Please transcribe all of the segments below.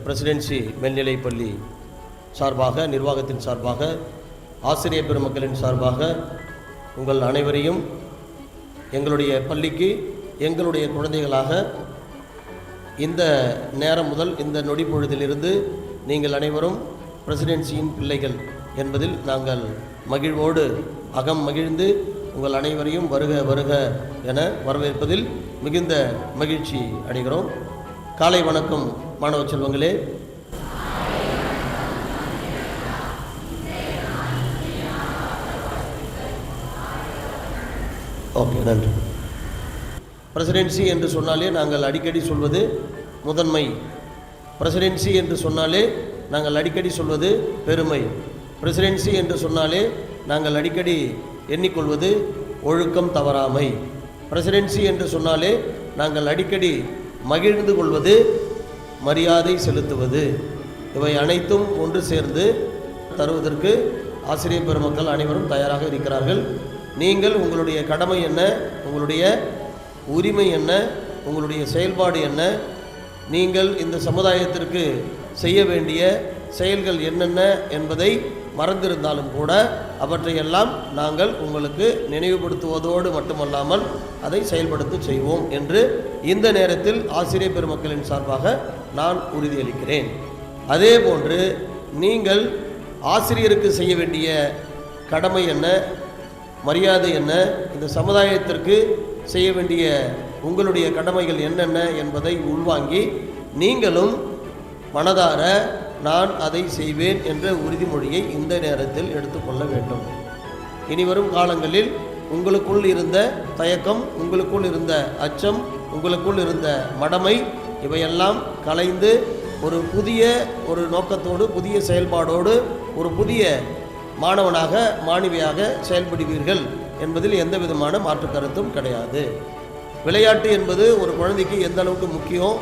Presidency மேல்நிலைப்பள்ளி சார்பாக, நிர்வாகத்தின் சார்பாக, ஆசிரியர் பெருமக்களின் சார்பாக உங்கள் அனைவரையும் எங்களுடைய பள்ளிக்கு எங்களுடைய குழந்தைகளாக இந்த நேரம் முதல் இந்த நொடி பொழுதிலிருந்து நீங்கள் அனைவரும் பிரசிடென்சியின் பிள்ளைகள் என்பதில் நாங்கள் மகிழ்வோடு அகம் மகிழ்ந்து உங்கள் அனைவரையும் வருக வருக என வரவேற்பதில் மிகுந்த மகிழ்ச்சி அடைகிறோம். காலை வணக்கம் மாணவ செல்வங்களே. ஓகே, நன்றி. பிரசிடென்சி என்று சொன்னாலே நாங்கள் அடிக்கடி சொல்வது முதன்மை. பிரசிடென்சி என்று சொன்னாலே நாங்கள் அடிக்கடி சொல்வது பெருமை. பிரசிடென்சி என்று சொன்னாலே நாங்கள் அடிக்கடி எண்ணிக்கொள்வது ஒழுக்கம் தவறாமை. பிரசிடென்சி என்று சொன்னாலே நாங்கள் அடிக்கடி மகிழ்ந்து கொள்வது மரியாதை செலுத்துவது. இவை அனைத்தும் ஒன்று சேர்ந்து தருவதற்கு ஆசிரியர் பெருமக்கள் அனைவரும் தயாராக இருக்கிறார்கள். நீங்கள் உங்களுடைய கடமை என்ன, உங்களுடைய உரிமை என்ன, உங்களுடைய செயல்பாடு என்ன, நீங்கள் இந்த சமுதாயத்திற்கு செய்ய வேண்டிய செயல்கள் என்னென்ன என்பதை மறந்திருந்தாலும் கூட அவற்றையெல்லாம் நாங்கள் உங்களுக்கு நினைவுபடுத்துவதோடு மட்டுமல்லாமல் அதை செயல்படுத்த செய்வோம் என்று இந்த நேரத்தில் ஆசிரியர் பெருமக்களின் சார்பாக நான் உறுதியளிக்கிறேன். அதே போன்று நீங்கள் ஆசிரியருக்கு செய்ய வேண்டிய கடமை என்ன, மரியாதை என்ன, இந்த சமுதாயத்திற்கு செய்ய வேண்டிய உங்களுடைய கடமைகள் என்னென்ன என்பதை உள்வாங்கி நீங்களும் மனதார நான் அதை செய்வேன் என்ற உறுதிமொழியை இந்த நேரத்தில் எடுத்துக்கொள்ள வேண்டும். இனிவரும் காலங்களில் உங்களுக்குள் இருந்த தயக்கம், உங்களுக்குள் இருந்த அச்சம், உங்களுக்குள் இருந்த மடமை இவையெல்லாம் கலைந்து ஒரு புதிய நோக்கத்தோடு, புதிய செயல்பாடோடு, ஒரு புதிய மாணவனாக, மாணவியாக செயல்படுவீர்கள் என்பதில் எந்த விதமான மாற்று கருத்தும் கிடையாது. விளையாட்டு என்பது ஒரு குழந்தைக்கு எந்த அளவுக்கு முக்கியம்,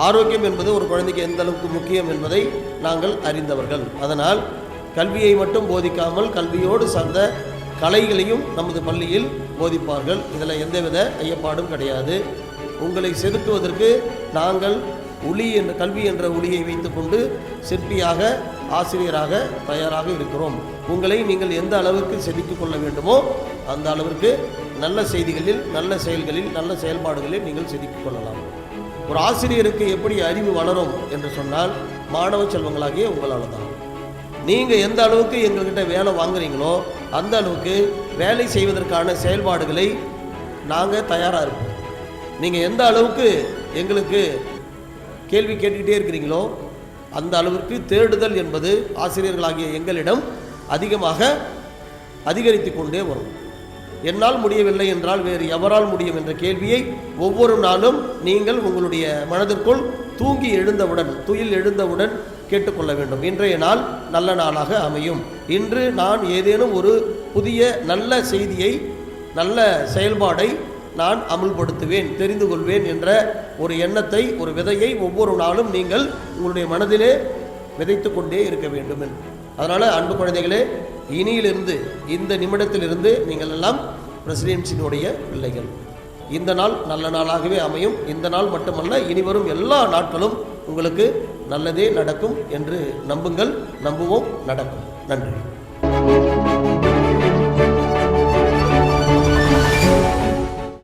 ஆரோக்கியம் என்பது ஒரு குழந்தைக்கு எந்த அளவுக்கு முக்கியம் என்பதை நாங்கள் அறிந்தவர்கள். அதனால் கல்வியை மட்டும் போதிக்காமல் கல்வியோடு சார்ந்த கலைகளையும் நமது பள்ளியில் போதிப்பார்கள். இதில் எந்தவித ஐயப்பாடும் கிடையாது. உங்களை செதுக்குவதற்கு நாங்கள் கல்வி என்ற ஒளியை வைத்துக்கொண்டு சிற்பியாக, ஆசிரியராக தயாராக இருக்கிறோம். உங்களை நீங்கள் எந்த அளவுக்கு செதுக்கிக் கொள்ள வேண்டுமோ அந்த அளவிற்கு நல்ல செய்திகளில், நல்ல செயல்களில், நல்ல செயல்பாடுகளில் நீங்கள் செதுக்கிக் கொள்ளலாம். ஒரு ஆசிரியருக்கு எப்படி அறிவு வளரும் என்று சொன்னால் மாணவ செல்வங்களாகிய உங்களால் தான். நீங்கள் எந்த அளவுக்கு எங்கள்கிட்ட வேலை வாங்குறீங்களோ அந்த அளவுக்கு வேலை செய்வதற்கான செயல்பாடுகளை நாங்கள் தயாராக இருப்போம். நீங்கள் எந்த அளவுக்கு எங்களுக்கு கேள்வி கேட்டுக்கிட்டே இருக்கிறீங்களோ அந்த அளவிற்கு தேடுதல் என்பது ஆசிரியர்களாகிய எங்களிடம் அதிகரித்து கொண்டே வரும். என்னால் முடியவில்லை என்றால் வேறு எவரால் முடியும் என்ற கேள்வியை ஒவ்வொரு நாளும் நீங்கள் உங்களுடைய மனதிற்குள் துயில் எழுந்தவுடன் கேட்டுக்கொள்ள வேண்டும். இன்றைய நாள் நல்ல நாளாக அமையும். இன்று நான் ஏதேனும் ஒரு புதிய நல்ல செய்தியை, நல்ல செயல்பாடை நான் அமுல்படுத்துவேன், தெரிந்து கொள்வேன் என்ற ஒரு எண்ணத்தை, ஒரு விதையை ஒவ்வொரு நாளும் நீங்கள் உங்களுடைய மனதிலே விதைத்து கொண்டே இருக்க வேண்டும். அதனால் அன்பு குழந்தைகளே, இனியிலிருந்து, இந்த நிமிடத்திலிருந்து நீங்கள் எல்லாம் பிரசிடென்சியினுடைய பிள்ளைகள். இந்த நாள் நல்ல நாளாகவே அமையும். இந்த நாள் மட்டுமல்ல, இனிவரும் எல்லா நாட்களும் உங்களுக்கு நல்லதே நடக்கும் என்று நம்புங்கள். நம்புவோம், நடக்கும். நன்றி.